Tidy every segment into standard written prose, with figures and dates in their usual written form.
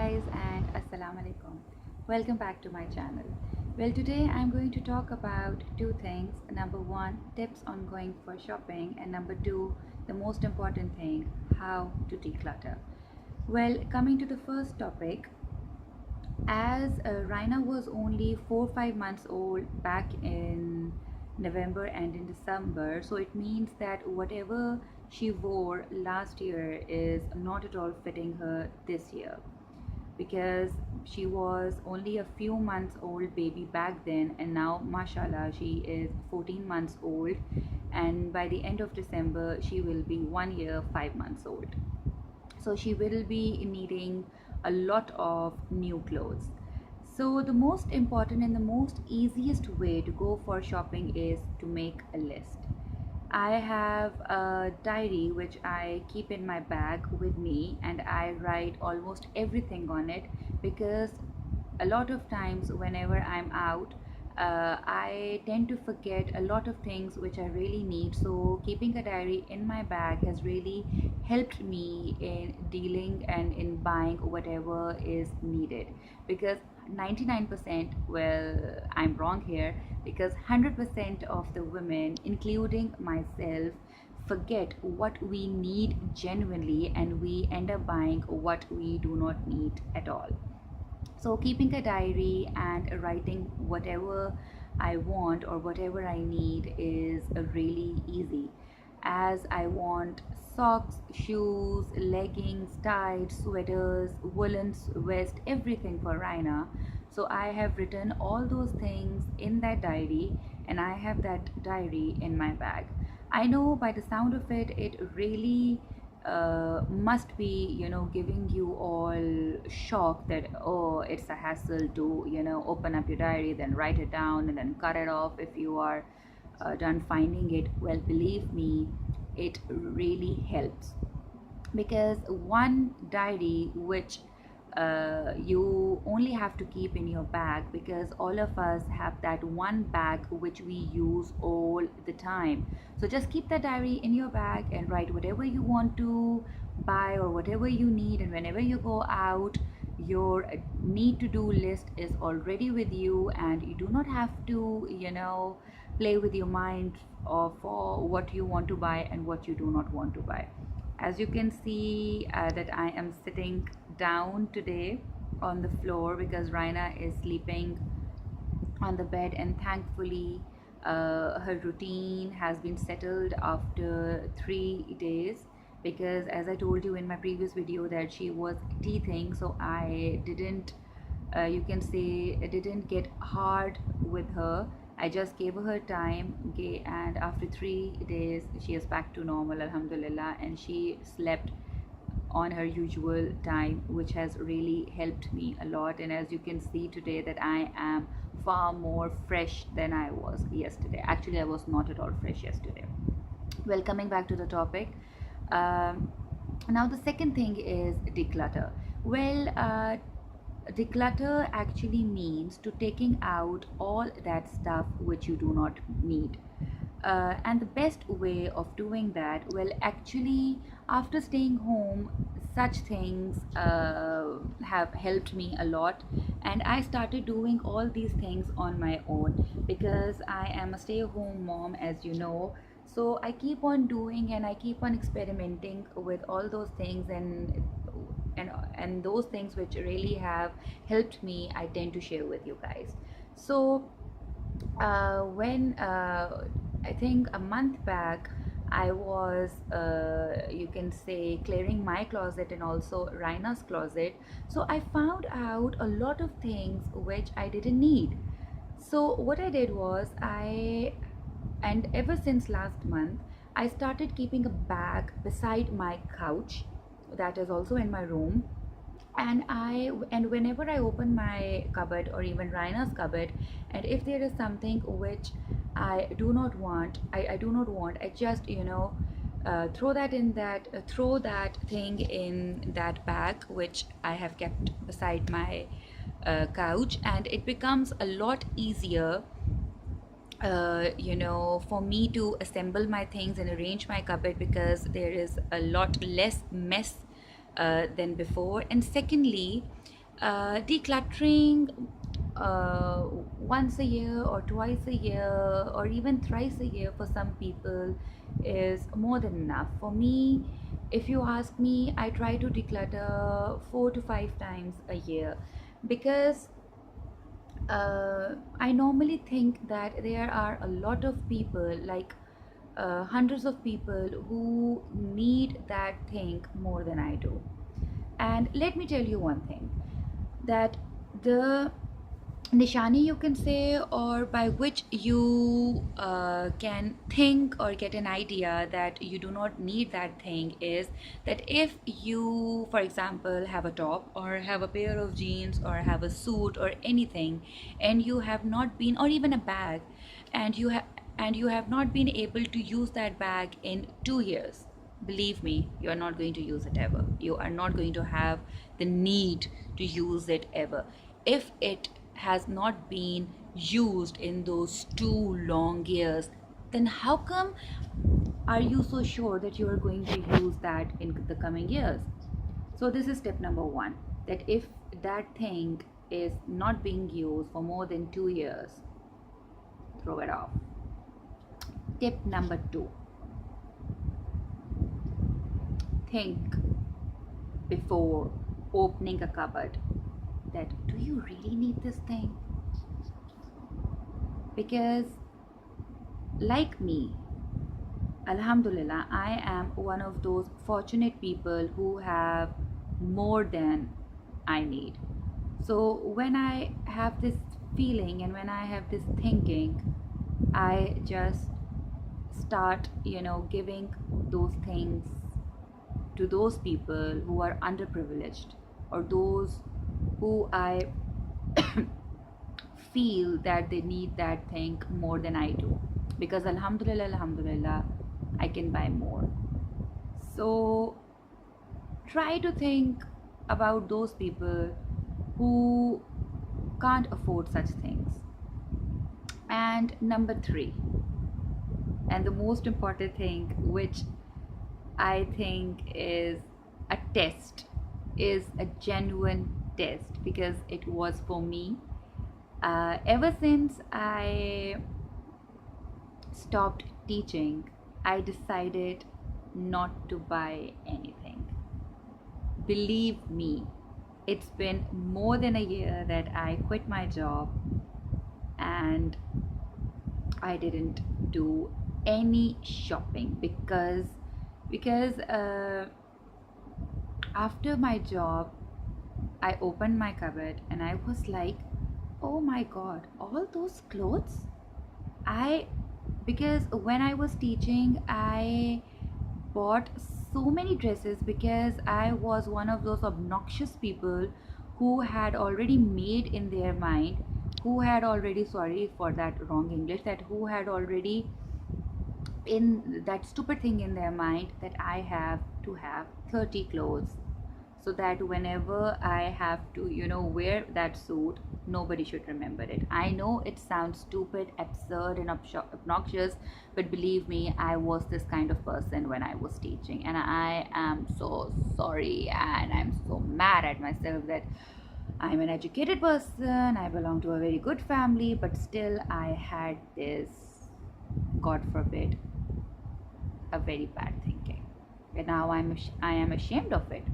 guys, and assalamu alaikum. Welcome back to my channel. Well, today I'm going to talk about two things. Number one, tips on going for shopping, and number two, the most important thing, how to declutter. Well, coming to the first topic, as Raina was only 4 or 5 months old back in November and in December, so it means that whatever she wore last year is not at all fitting her this year, because she was only a few months old baby back then, and now mashallah she is 14 months old, and by the end of December she will be 1 year 5 months old. So she will be needing a lot of new clothes. So the most important and the most easiest way to go for shopping is to make a list. I have a diary which I keep in my bag with me, and I write almost everything on it, because a lot of times whenever I'm out, I tend to forget a lot of things which I really need. So keeping a diary in my bag has really helped me in dealing and in buying whatever is needed, because 99%, well, I'm wrong here, because 100% of the women, including myself, forget what we need genuinely, and we end up buying what we do not need at all. So keeping a diary and writing whatever I want or whatever I need is really easy, as I want socks, shoes, leggings, tights, sweaters, woolens, vest, everything for Raina. So I have written all those things in that diary, and I have that diary in my bag. I know by the sound of it, it really must be, giving you all shock that, oh, it's a hassle to, open up your diary, then write it down, and then cut it off if you are done finding it. Well, believe me, it really helps, because one diary which you only have to keep in your bag, because all of us have that one bag which we use all the time. So just keep that diary in your bag and write whatever you want to buy or whatever you need, and whenever you go out, your need to do list is already with you, and you do not have to play with your mind for what you want to buy and what you do not want to buy. As you can see, that I am sitting down today on the floor, because Raina is sleeping on the bed, and thankfully her routine has been settled after 3 days, because as I told you in my previous video that she was teething, so I didn't, you can say, it didn't get hard with her. I just gave her time, okay, and after 3 days she is back to normal, alhamdulillah, and she slept on her usual time, which has really helped me a lot. And as you can see today, that I am far more fresh than I was yesterday. Actually, I was not at all fresh yesterday. Well, coming back to the topic, now the second thing is declutter. Well, declutter actually means to taking out all that stuff which you do not need. And the best way of doing that, well, actually, after staying home, such things have helped me a lot, and I started doing all these things on my own, because I am a stay-at-home mom, as you know. So I keep on doing and I keep on experimenting with all those things, and those things which really have helped me, I tend to share with you guys. So when I think a month back, I was, you can say, clearing my closet and also Raina's closet. So I found out a lot of things which I didn't need. So what I did was, and ever since last month, I started keeping a bag beside my couch, that is also in my room. And whenever I open my cupboard or even Raina's cupboard, and if there is something which I do not want, I just throw that thing in that bag which I have kept beside my couch, and it becomes a lot easier for me to assemble my things and arrange my cupboard, because there is a lot less mess than before. And secondly, Decluttering once a year or twice a year or even thrice a year for some people is more than enough. For me, if you ask me, I try to declutter 4 to 5 times a year because I normally think that there are a lot of people, like hundreds of people, who need that thing more than I do. And let me tell you one thing, that the nishani, you can say, or by which you can think or get an idea that you do not need that thing, is that if you, for example, have a top or have a pair of jeans or have a suit or anything, and you have not been, or even a bag, and you have not been able to use that bag in 2 years, believe me, you are not going to use it ever. You are not going to have the need to use it ever. If it has not been used in those 2 long years, then how come are you so sure that you are going to use that in the coming years? So this is step number one, that if that thing is not being used for more than 2 years, throw it off. Tip number two, think before opening a cupboard, that do you really need this thing? Because, like me, Alhamdulillah, I am one of those fortunate people who have more than I need. So when I have this feeling and when I have this thinking, I just start, giving those things to those people who are underprivileged, or those who I feel that they need that thing more than I do. Because Alhamdulillah, Alhamdulillah, I can buy more. So try to think about those people who can't afford such things. And number three, and the most important thing, which I think is a test, is a genuine test, because it was for me. Ever since I stopped teaching, I decided not to buy anything. Believe me, it's been more than a year that I quit my job and I didn't do any shopping because after my job I opened my cupboard and I was like, oh my god, all those clothes. I Because when I was teaching, I bought so many dresses because I was one of those obnoxious people who had already made in their mind, who had already, sorry for that wrong English, that who had already in that stupid thing in their mind, that I have to have 30 clothes, so that whenever I have to, wear that suit, nobody should remember it. I know it sounds stupid, absurd, and obnoxious, but believe me, I was this kind of person when I was teaching, and I am so sorry, and I'm so mad at myself that I'm an educated person, I belong to a very good family, but still I had this, God forbid, a very bad thinking, and now I am ashamed of it.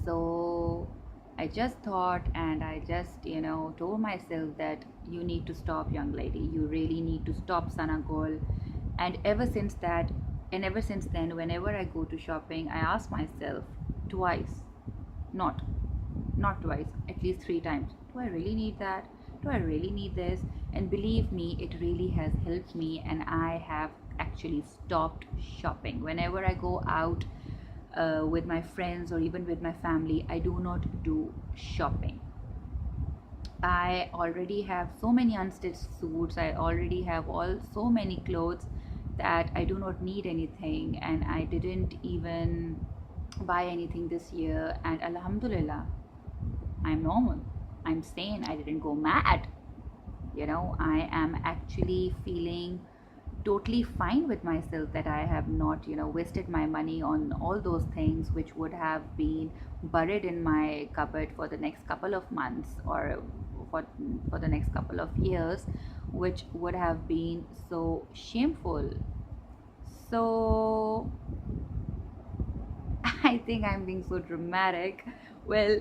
So I just thought, and I just, told myself that you need to stop, young lady, you really need to stop, Sanagol. And ever since then, whenever I go to shopping, I ask myself twice, not not twice, at least 3 times, do I really need that? Do I really need this? And believe me, it really has helped me, and I have actually stopped shopping. Whenever I go out with my friends or even with my family, I do not do shopping. I already have so many unstitched suits, I already have so many clothes, that I do not need anything, and I didn't even buy anything this year. And Alhamdulillah, I'm normal, I'm sane, I didn't go mad. I am actually feeling totally fine with myself that I have not, wasted my money on all those things which would have been buried in my cupboard for the next couple of months, or for, for the next couple of years, which would have been so shameful. So I think I'm being so dramatic. Well,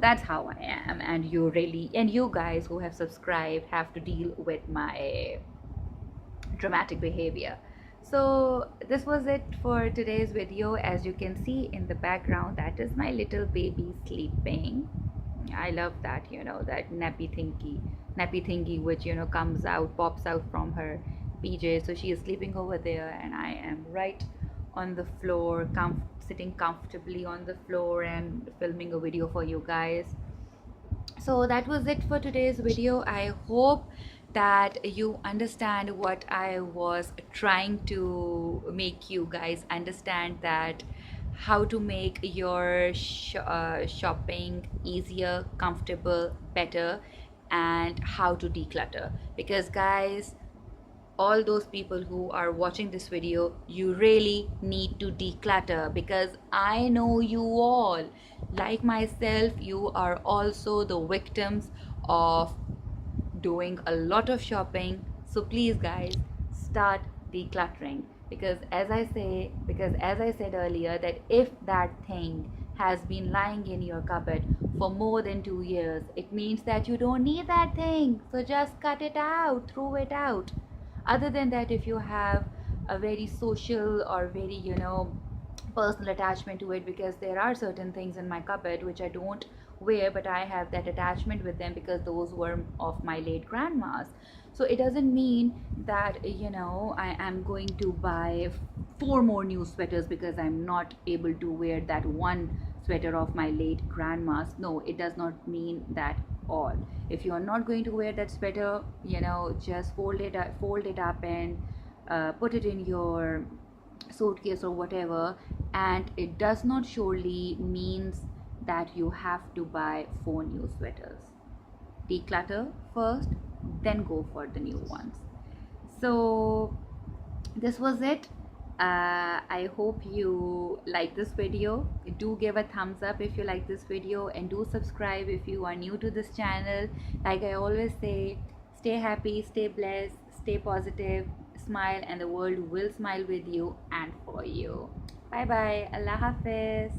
that's how I am, and you guys who have subscribed have to deal with my dramatic behavior. So this was it for today's video. As you can see in the background, that is my little baby sleeping. I love that, that nappy thingy which comes out, pops out from her PJ. So she is sleeping over there, and I am right on the floor, sitting comfortably on the floor and filming a video for you guys. So that was it for today's video. I hope that you understand what I was trying to make you guys understand, that how to make your shopping easier, comfortable, better, and how to declutter. Because guys, all those people who are watching this video, you really need to declutter, because I know you all, like myself, you are also the victims of doing a lot of shopping. So please guys, start decluttering, because as I said earlier, that if that thing has been lying in your cupboard for more than 2 years, it means that you don't need that thing. So just cut it out, throw it out. Other than that, if you have a very social or very personal attachment to it, because there are certain things in my cupboard which I don't wear, but I have that attachment with them because those were of my late grandmas. So it doesn't mean that I am going to buy 4 more new sweaters because I'm not able to wear that one sweater of my late grandma's. No, it does not mean that all. If you are not going to wear that sweater, just fold it up and put it in your suitcase or whatever. And it does not surely means that you have to buy 4 new sweaters. Declutter first, then go for the new ones. So this was it. I hope you like this video. Do give a thumbs up if you like this video, and do subscribe if you are new to this channel. Like I always say, stay happy, stay blessed, stay positive, smile, and the world will smile with you and for you. Bye bye. Allah Hafiz.